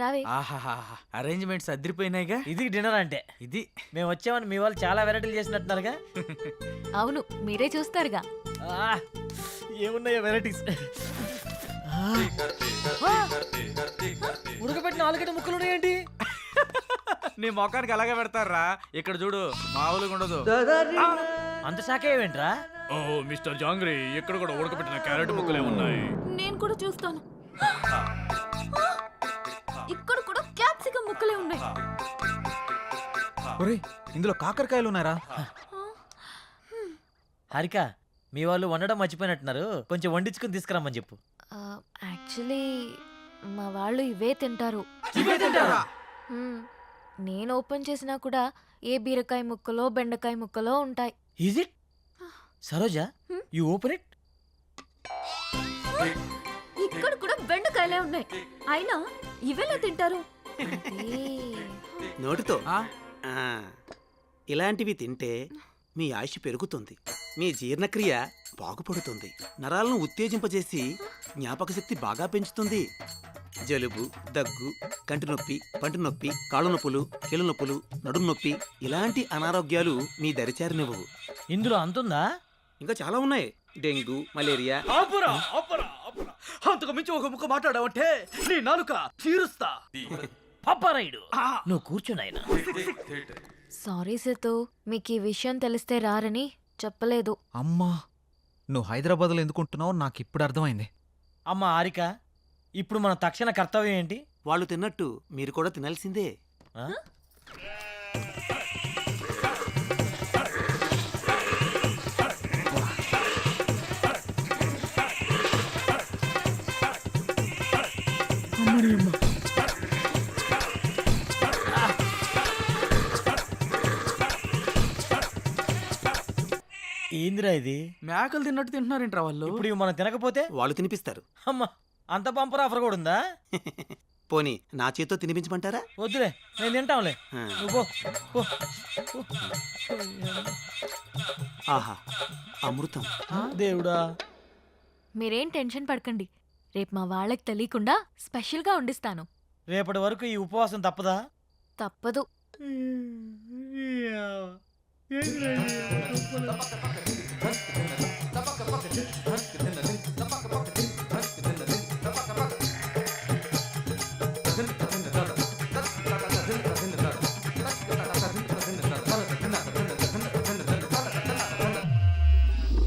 రావే. ఆహాహా అరేంజ్మెంట్స్ అదిరిపోయినాయిగా. ఇది డిన్నర్ అంటే. ఇది మేము వచ్చామని మీ వాళ్ళు చాలా వెరైటీలు చేసినట్టున్నారుగా. అవును, మీరే చూస్తారుగా. ఆ, ఏమున్నాయో వెరైటీస్. ఉడకబెట్టిన ఆలుగడ్డ ముక్కలు ఉన్నాయేంటి? నీ మొఖానికి అలాగే పెడతారా. ఇక్కడ చూడు, మామూలుగా ఉండదు. అంత శాఖ ఏమేంట్రా? ఓ మిస్టర్ జాంగ్రీ, ఇక్కడ కూడా ఉడకబెట్టిన క్యారెట్ ముక్కలే ఉన్నాయి. నేను కూడా చూస్తాను. ఇక్కడ కూడా క్యాప్సికం ముక్కలే ఉన్నాయి. ఒరేయ్, ఇందులో కాకరకాయలు ఉన్నారా? హారిక, మీ వాళ్ళు వండడం మర్చిపోయినట్టున్నారు. కొంచెం వండించుకుని తీసుకురమ్మని చెప్పు. యాక్చువల్లీ మా వాళ్ళు ఇవే తింటారు. మ్మ్. నేను ఓపెన్ చేసినా కూడా ఏ బీరకాయ ముక్కలో బెండకాయ ముక్కలో ఉంటాయి. Is it? Saroja, you open it. ఇక్కడ కూడా బెండకాయలే ఉన్నాయి, అయినా ఇవెలా తింటారు? నోటితో ఇలాంటివి తింటే మీ ఆయుష్ పెరుగుతుంది, మీ జీర్ణక్రియ బాగుపడుతుంది, నరాలను ఉత్తేజింపజేసి జ్ఞాపక శక్తి బాగా పెంచుతుంది. జలుబు, దగ్గు, కంటి నొప్పి, పంటి నొప్పి, కాళ్ళు నొప్పులు, కీళ్ళ నొప్పులు, నడుము నొప్పి ఇలాంటి అనారోగ్యాలు మీ దరిచారినివ్వవు. ఇందులో అంతుందా? ఇంకా చాలా ఉన్నాయి. Dengue, malaria. ఆపురా, ఆపురా, ఆపురా. అంతకు మించి ఒక ముక్క మాట్లాడావంటే నీ నాలుక తీరుస్తా. పప్పారాయుడు, నువ్వు కూర్చున్నాయన. సారీ సేతు, మీకు ఈ విషయం తెలిస్తే రారని చెప్పలేదు. అమ్మా, నువ్వు హైదరాబాద్లో ఎందుకుంటున్నావు నాకు ఇప్పుడు అర్థమైంది. అమ్మ హారిక, ఇప్పుడు మన తక్షణ కర్తవ్యం ఏంటి? వాళ్ళు తిన్నట్టు మీరు కూడా తినాల్సిందే. ఆ? ఏందిరా ఇది? మేకలు తిన్నట్టు తింటున్నారేంట్రా వాళ్ళు? ఇప్పుడు ఇవి మనం తినకపోతే? వాళ్ళు తినిపిస్తారు. అమ్మా, అంత బంపర్ ఆఫర్ కూడా ఉందా? పోనీ నా చేత్తో తినిపించమంటారా? వద్దులే, నేను తింటాంలే. ఆ. నువ్వు పో, పో. ఆహా, అమృతం. దేవుడా. మీరేం టెన్షన్ పడకండి, రేపు మా వాళ్ళకి తెలియకుండా స్పెషల్గా వండిస్తాను. రేపటి వరకు ఈ ఉపవాసం తప్పదా? తప్పదు.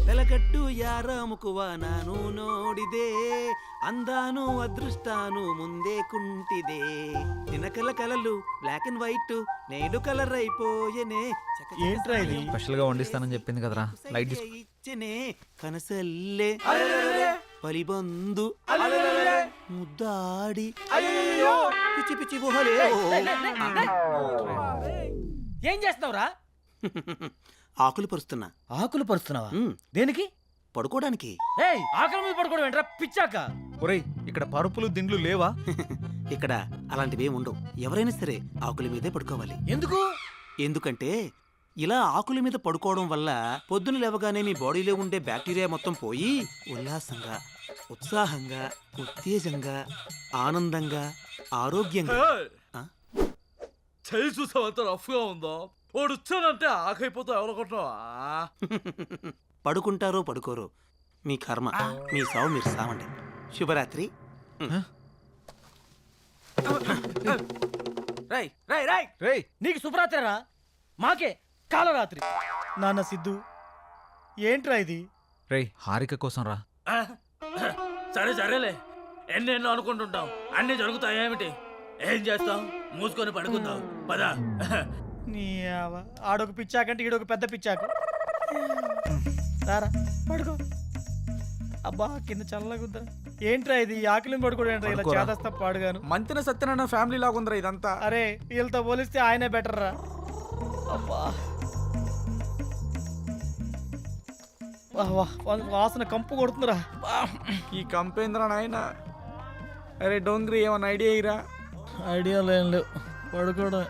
వెలగట్టు యారాముకువ నాను నోడిదే, అందాను అదృష్టాను ముందే కుంటిదే, తినకల కలలు బ్లాక్ అండ్ వైట్ నేడు కలర్ అయిపోయనే. ఏంట్రా ఇది? స్పెషల్ గా వండిస్తానని చెప్పింది కదరా, లైట్ తీసుకో. ఇచ్చనే కనసల్లే పలిబందు ముద్దాడి పిచ్చి పిచ్చి గుహలే. ఏం చేస్తున్నావురా? ఆకులు పరుస్తున్నా. ఆకులు పరుస్తున్నావా? ఉమ్, దేనికి? పడుకోవడానికి. ఏయ్, ఆకలి మీద పడుకోవడం ఏంట్రా పిచ్చాక? ఒరేయ్, ఇక్కడ పరుపులు దిండ్లు లేవా? ఇక్కడ అలాంటివి ఉండవు. ఎవరైనా సరే ఆకుల మీదే పడుకోవాలి. ఎందుకు? ఎందుకంటే ఇలా ఆకుల మీద పడుకోవడం వల్ల పొద్దున లేవగానే మీ బాడీలో ఉండే బ్యాక్టీరియా మొత్తం పోయి ఉల్లాసంగా, ఉత్సాహంగా, ఉత్తేజంగా, ఆనందంగా, ఆరోగ్యంగా. ఆ? చేయి చూసావంత రఫ్గా ఉందో. వాడు వచ్చానంటే ఆకైపోతావు. ఎవరనుకుంటున్నావా? పడుకుంటారో పడుకోరో మీ కర్మ, మీ సావు మీరు సావండి. శుభరాత్రి. రై రై రై రేయ్, నీకు శుభరాత్రిరా, మాకే కాలరాత్రి. నాన్న సిద్ధు, ఏంట్రా ఇది? రేయ్, హారిక కోసం రా. సరే సరేలే, ఎన్నెన్నో అనుకుంటుంటాం, అన్నీ జరుగుతాయి. ఏమిటి ఏం చేస్తాం? మూసుకొని పడుకుందాం పద. నీ ఆడొక పిచ్చాకంటే ఈడొక పెద్ద పిచ్చాకు. సారా పడుకో. అబ్బా, కింద చల్లగుందా. ఏంట్రా ఇది? ఆకలిని పడుకోవడం ఏంట్రా ఇలా పడుకోరా. చేదస్తా పాడుగాను. మంతిన సత్యనారాయణ ఫ్యామిలీ లాగా ఉందిరా ఇదంతా. అరే, వీళ్ళతో పోలిస్తే ఆయనే బెటర్ రా. అబ్బా, వాసన కంపు కొడుతుందిరా. ఈ కంపేంద్ర నాయన. అరే డోంగ్రీ, ఏమన్నా ఐడియా ఇరా? ఐడియాలు ఏం లేవు, పడుకోవడం.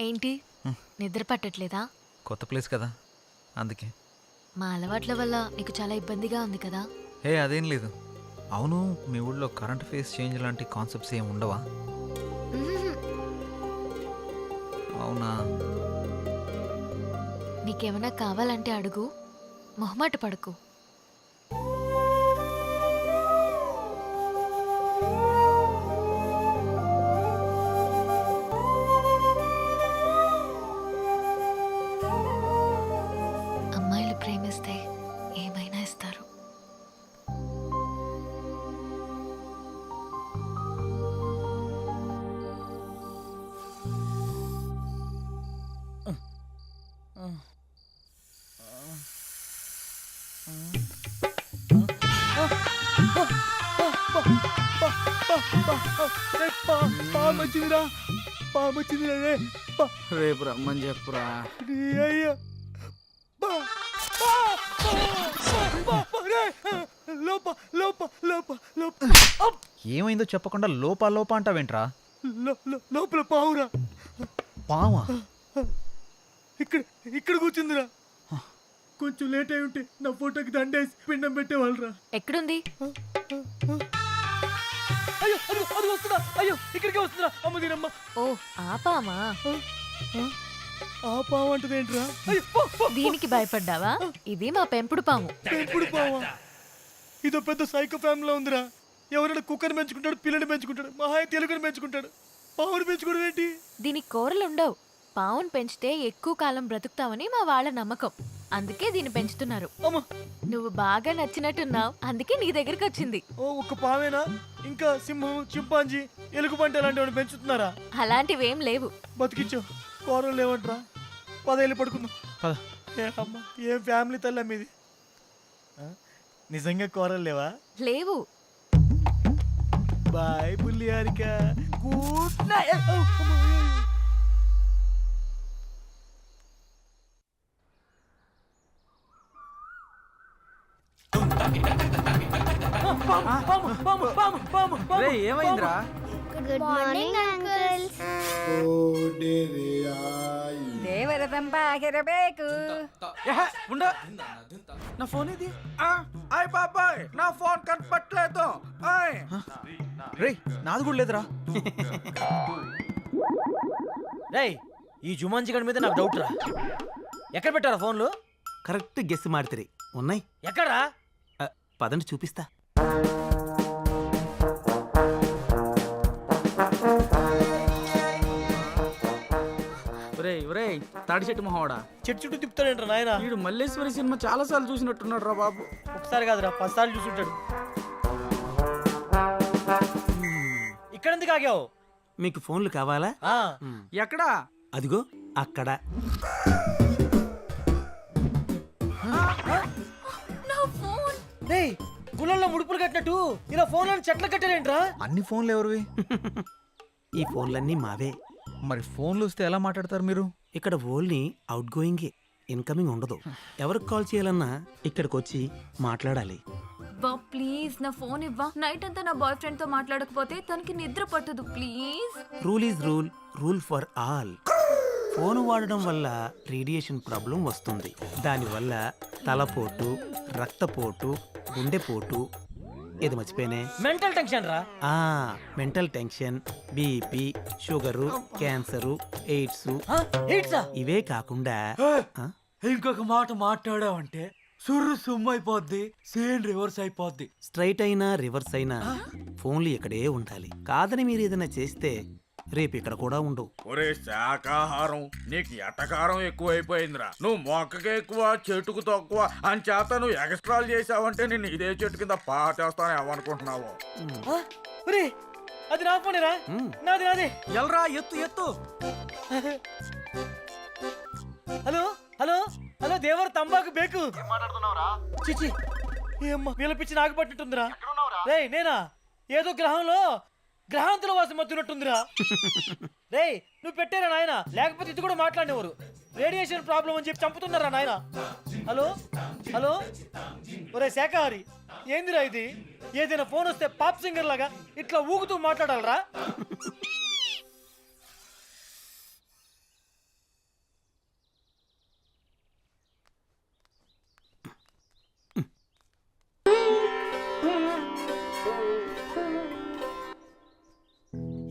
ఏంటి నిద్ర పట్టట్లేదా? కొత్త ప్లేస్ కదా అందుకే. మా అలవాట్ల వల్ల నీకు చాలా ఇబ్బందిగా ఉంది కదా? హే అదేం లేదు. అవును, మీ ఊళ్ళో కరెంట్ ఫేస్ చేంజ్ లాంటి కాన్సెప్ట్స్ ఏమి ఉండవా? మ్మ్. అవునా? నీకేమైనా కావాలంటే అడుగు, మొహమాట పడకు. అమ్మాయిలు ప్రేమిస్తే ఏమైనా ఇస్తారు. పామొచ్చిందిరా, పామొచ్చిందిరా రే. రేపు రమ్మని చెప్పురా. అయ్యో లోప లోప లోప లోప ఏమైందో చెప్పకుండా లోపా లోపా అంటావేంట్రా? లోపల పావురా. పావా? ఇక్కడ ఇక్కడ కూర్చుందిరా. కొంచెం లేట్ అయి ఉంటే నా ఫోటోకి దండేసి పిండం పెట్టేవాళ్ళరా. ఎక్కడుంది? అయ్యో అది అది వస్తుందా? అయ్యో ఇక్కడికే వస్తుందా? అమ్మ దీనమ్మ. ఓ ఆపామా? ఆ పావు అంటది ఏంట్రా? అయ్యో పో, పో. దీనికి భయపడ్డావా? ఇది మా పెంపుడు పాము. పెంపుడు పావా? ఇదో పెద్ద సైకో ఫ్యామిలీలో ఉందిరా. ఎవరైనా కుక్కని పెంచుకుంటాడు, పిల్లని పెంచుకుంటాడు, మహా తెలుగుని పెంచుకుంటాడు. పావుని పెంచుకోవడం ఏంటి? దీనికి కూరలు ఉండవు. పావును పెంచితే ఎక్కువ కాలం బ్రతుకుతావని మా వాళ్ళ నమ్మకం. అందుకే దీన్ని పెంచుతున్నారు. అమ్మ నువ్వు బాగా నచ్చినట్టున్నావు, అందుకే నీ దగ్గరికి వచ్చింది. ఓ ఒక్క పావేనా? ఇంకా సింహం, చింపాంజీ, ఎలుగుబంటి అలాంటివి పెంచుతున్నారా? అలాంటివేం లేవు. బతికించావు. కూరలు లేవంట్రా. 10 ఏళ్ళు పడుకుందాం. పద. ఏ అమ్మ, ఏం ఫ్యామిలీ తల్లి మీది. నిజంగా కూరలు లేవా? లేవు. బాయ్ బుల్లి హారిక. Good night. ఏమైందిరా? Good morning uncles. ದೇವರದಂಬಾಗಿರಬೇಕು. ఉండ నా ఫోన్ ఇది. ఆయ్ బాబాయ్, నా ఫోన్ కనపట్లేదు. రే నాది కూడా లేదురా. రేయ్ ఈ జుమాన్జీ గడి మీద నాకు డౌట్ రా. ఎక్కడ పెట్టారా ఫోన్లు? కరెక్ట్ గెస్ మాడితే ఉన్నాయి. ఎక్కడా? పదండి చూపిస్తా. ఒరేయ్ ఒరేయ్, తాడి చెట్టు మొహవాడా, చెట్టు చుట్టూ తిప్పుతాడేంట్రా నాయన? వీడు మల్లేశ్వరి సినిమా చాలా సార్లు చూసినట్టున్నాడు రా బాబు. ఒకసారి కాదురా 10 సార్లు చూసుంటాడు. ఇక్కడ ఎందుకు ఆగావు? మీకు ఫోన్లు కావాలా? ఆ, ఎక్కడా? అదిగో అక్కడ. రేయ్ గుళ్ళల్లో ముడుపులు కట్టినట్టు ఇలా ఫోన్లను చెట్లు కట్టారేంట్రా? అన్ని ఫోన్లు ఎవరివి? ఈ ఫోన్లన్నీ మావే. మరి ఫోన్లు వస్తే ఎలా మాట్లాడతారు మీరు? ఇక్కడ ఓన్లీ అవుట్ గోయింగే, ఇన్కమింగ్ ఉండదు. ఎవరికి కాల్ చేయాలన్నా ఇక్కడికి వచ్చి మాట్లాడాలి. బా ప్లీజ్ నా ఫోన్ ఇవ్వా. నైట్ అంతా నా బాయ్ ఫ్రెండ్ తో మాట్లాడకపోతే తనకి నిద్ర పట్టదు please. Rule is rule, rule for all. Phone వాడడం వల్ల రేడియేషన్ ప్రాబ్లం వస్తుంది. దానివల్ల తలపోటు, రక్తపోటు, గుండెపోటు, ఏది మర్చిపోయినే, మెంటల్ టెన్షన్ రా. Mental tension, BP, sugar, cancer, AIDS, ఏంట్రా? ఇవే కాకుండా ఇంకొక మాట మాట్లాడావంటే సుర్రు సుమ్ము అయిపోద్ది, సేన్ రివర్స్ అయిపోద్ది. స్ట్రైట్ అయినా రివర్స్ అయినా ఫోన్లు ఇక్కడే ఉండాలి. కాదని మీరు ఏదైనా చేస్తే రేపు ఇక్కడ కూడా ఉండవు. ఒరే శాకాహారం, నీకు ఎటకారం ఎక్కువైపోయిందిరా. నువ్వు మొక్కకి ఎక్కువ, చెట్టుకు తక్కువ అని చేత నువ్వు ఎక్స్ట్రాలు చేసావంటే నేను ఇదే చెట్టు కింద పాటేస్తాను ఏమనుకుంటున్నావు? ఒరే అది నా ఫోనేరా. నాది నాది. ఎల్రా ఎత్తు ఎత్తు. హలో హలో హలో దేవర్ తంబాకు బేకు. చిచి ఏమ్మా వీళ్ళ పిచ్చి నాకు పట్టినట్టుందిరా. రేయ్ నేనా? ఏదో గ్రహంలో గ్రహాంతుల వాసం మత్తున్నట్టుందిరా. రేయ్ నువ్వు పెట్టారా నాయన, లేకపోతే ఇది కూడా మాట్లాడేవారు. రేడియేషన్ ప్రాబ్లం అని చెప్పి చంపుతున్నారా నాయన. హలో హలో ఒరే శాఖహారి, ఏందిరా ఇది? ఏదైనా ఫోన్ వస్తే పాప్ సింగర్ లాగా ఇట్లా ఊగుతూ మాట్లాడాలరా?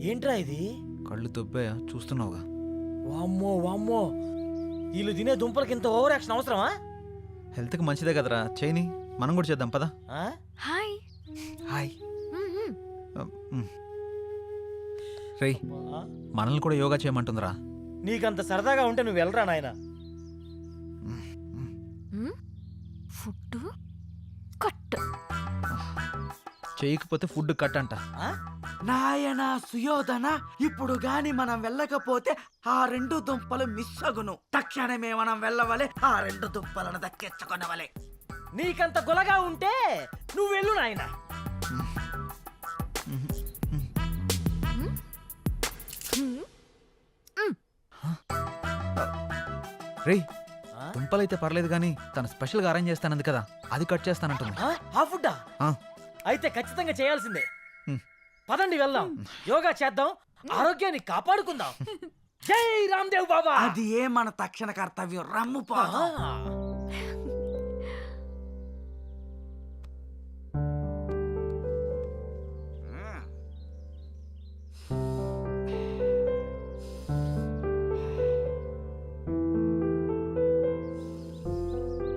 ఏంట్రా ఇది? కళ్ళు దొబ్బాయా చూస్తున్నావుగా. వామ్మో వామ్మో, వీళ్ళు తినే దుంపలకి ఇంత ఓవర్ యాక్షన్ అవసరమా? హెల్త్కి మంచిదే కదరా, చేయని. మనం కూడా చేద్దాం పదా. ఆ? హాయ్. హాయ్. మ్మ్. రేయ్, ఆ? మనల్ని కూడా యోగా చేయమంటుందిరా. నీకంత సరదాగా ఉంటే నువ్వు వెళ్ళరా నాయన. Food cut. చేయకపోతే ఫుడ్ కట్ అంట. నాయనా సుయోధన, ఇప్పుడు గాని మనం వెళ్ళకపోతే ఆ 2 దుంపలు మిస్ అగును. తక్షణమే మనం వెళ్ళవలే, ఆ 2 దుంపలను దక్కించుకొనవలే. నీకంత గొలగా ఉంటే నువ్వు వెళ్ళు నాయన. రేయ్, ఆ? దుంపలైతే పర్లేదు కానీ తను స్పెషల్గా అరేంజ్ చేస్తానంది కదా, అది కట్ చేస్తానంటుంది. ఆ? ఆ ఫుడ్డా? ఆ. అయితే ఖచ్చితంగా చేయాల్సిందే. మ్. పదండి వెళ్దాం, యోగా చేద్దాం, ఆరోగ్యాన్ని కాపాడుకుందాం. జై రామ్దేవ్ బాబా. అది ఏ మన తక్షణ కర్తవ్యం. రమ్ము పోదాం. ఆ.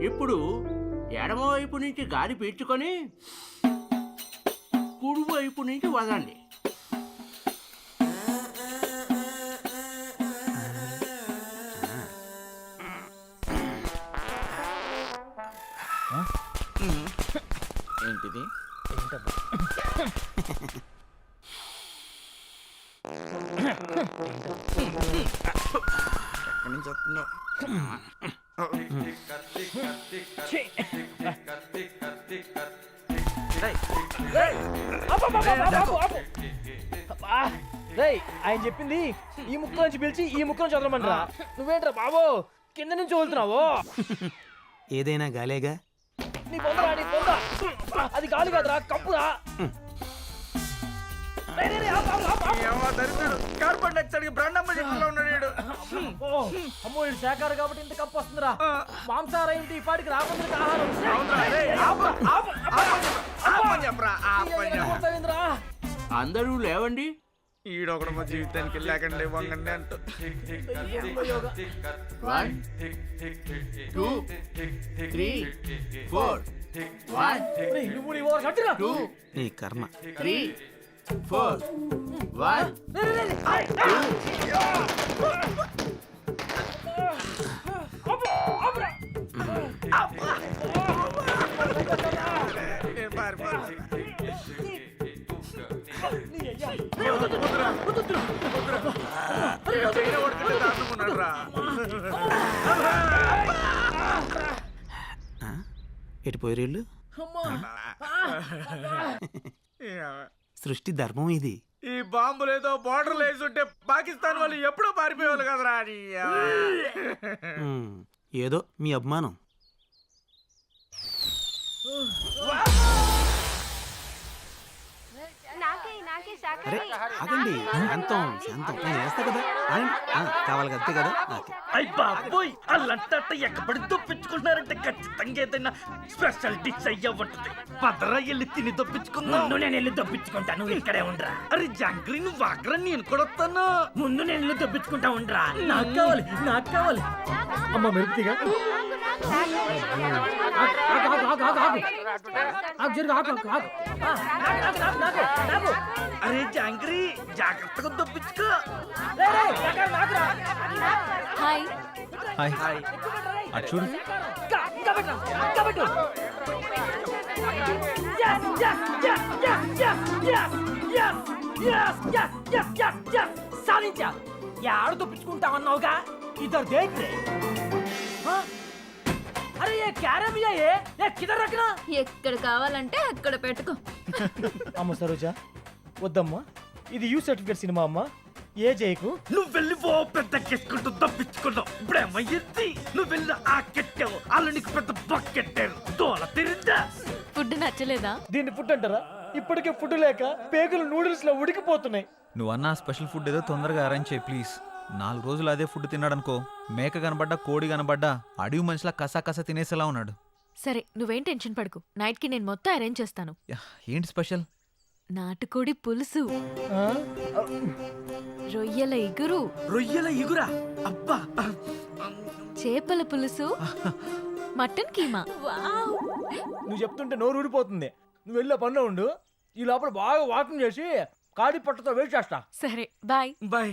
ఇప్పుడు ఎడమవైపు నుంచి గాలి పీల్చుకొని కుడివైపు నుంచి వదండి. ఏంటిది? ఎక్కడి నుంచి వస్తుందో? రేయ్, ఆయన చెప్పింది ఈ ముక్క నుంచి పిలిచి ఈ ముక్క నుంచి వదలమంటారా? నువ్వేంట్రా బాబు కింద నుంచి వదులుతున్నావు? ఏదైనా గాలేగా. నీ పొందరా, నీ పొంద. అది గాలి కాదురా, కంపురా. రేయ్, రేయ్, రేయ్, ఆపు, ఆపు, ఆపు, ఆపు. కార్బన్ డైఆక్సైడ్ బ్రాండమ్మ చెట్టులో ఉన్నాడు వీడు. ఓ, అమ్మో, ఇది శాఖాహారి కాబట్టి ఇంత కప్పు వస్తుందిరా. మాంసాహారం ఏంటి ఈ పాటికి రాకుండా ఆహారం. ఆపు, ఆపు, ఆపని చెప్పరా, ఆపని చెప్పరా. కొడతావేంద్రా? అందరూ లేవండి. ఈడొకడు మా జీవితానికి లేకండి వంగండి అంటూ. 1 2 3 4 1 రేయ్, నువ్వు నీ ఓవర్ కట్టురా. 2 నీ కర్మ. 3 4 1 రేయ్, రేయ్, రేయ్, ఆయ్, ఆపు, ఆపురా. నేను పారిపోతాను. నీ అయ్యా. పైన కొడుకుంటే దాటుకున్నాడు రా. ఎటు పోయేళ్ళు? సృష్టి ధర్మం ఇది. ఈ బాంబులు ఏదో బార్డర్ వేసి ఉంటే పాకిస్తాన్ వాళ్ళు ఎప్పుడో పారిపోయేవాళ్ళు కదరా. ఏదో మీ అభిమానం. అరే ఆగండి, శాంతం శాంతం. నేను వేస్తా కదా, ఆగండి. కావాలి అంతే కదా. ఓకే. అయ్ బాబోయ్, అల్లంట ఎక్కబడి దొప్పించుకుంటున్నారంటే ఖచ్చితంగా ఏదైనా స్పెషల్ డిష్ అయ్యా ఉంటుంది. పదరా వెళ్ళి తిని దొప్పించుకుందాం. ముందు నేను వెళ్ళి దొప్పించుకుంటా, నువ్వు ఇక్కడే ఉండరా. అరే జాంగ్రీ, నువ్వు వాగ్రా, నేను కూడా వస్తాను. ముందు నేను వెళ్ళి దొప్పించుకుంటా ఉండరా. నాకు కావాలి, నాకు కావాలి. అమ్మ మెరుపుతిగా. అరే జాంగ్రీ, జాగ్రత్తగా దొప్పించుకో. హాయ్. హాయ్. అటు చూడు. సాధించా. యాడు దొప్పించుకుంటా అన్నావుగా, ఇద్దరు దేంట్రే. అరే ఏ క్యారే భయ్యా, ఏ కిధర్ రఖనా? ఎక్కడ కావాలంటే అక్కడ పెట్టుకో. అమ్మ సరోజా, వద్దమ్మా, ఇది యూ సర్టిఫికేట్ సినిమా అమ్మా. ఏ జైకు నువ్వు వెళ్ళి ఓ పెద్ద కెట్టుకుంటూ దప్పించుకున్నావు. ఇప్పుడేమయ్యింది? నువ్వు వెళ్ళి ఆ కెట్టావు, వాళ్ళు నీకు పెద్ద బకెట్టారు. దోల తిరిందా? ఫుడ్ నచ్చలేదా? దీన్ని ఫుడ్ అంటారా? ఇప్పటికే ఫుడ్ లేక పేగులు నూడిల్స్ లో ఉడికిపోతున్నాయి. నువ్వన్నా స్పెషల్ ఫుడ్ ఏదో తొందరగా అరేంజ్ చేయి ప్లీజ్. 4 రోజులు అదే ఫుడ్ తిన్నాడనుకో, మేక కనబడ్డా కోడి కనబడ్డా అడవి మనిషిలా కసా తినేసేలా ఉన్నాడు. సరే, నువ్వేం టెన్షన్ పడకు. నైట్కి నేను మొత్తం అరేంజ్ చేస్తాను. ఏంటి స్పెషల్? నాటుకోడి పులుసు, ఆ? రొయ్యల ఇగురు, రొయ్యల ఇగురా అబ్బా చేపల పులుసు, మటన్ కీమా. నువ్వు చెప్తుంటే నోరు ఊడిపోతుంది. నువ్వు వెళ్ళే పనిలో ఉండు. ఈ లోపల బాగా వాకింగ్ చేసి కాడి పట్టతో వెయిట్ చేస్తా. సరే బాయ్. బాయ్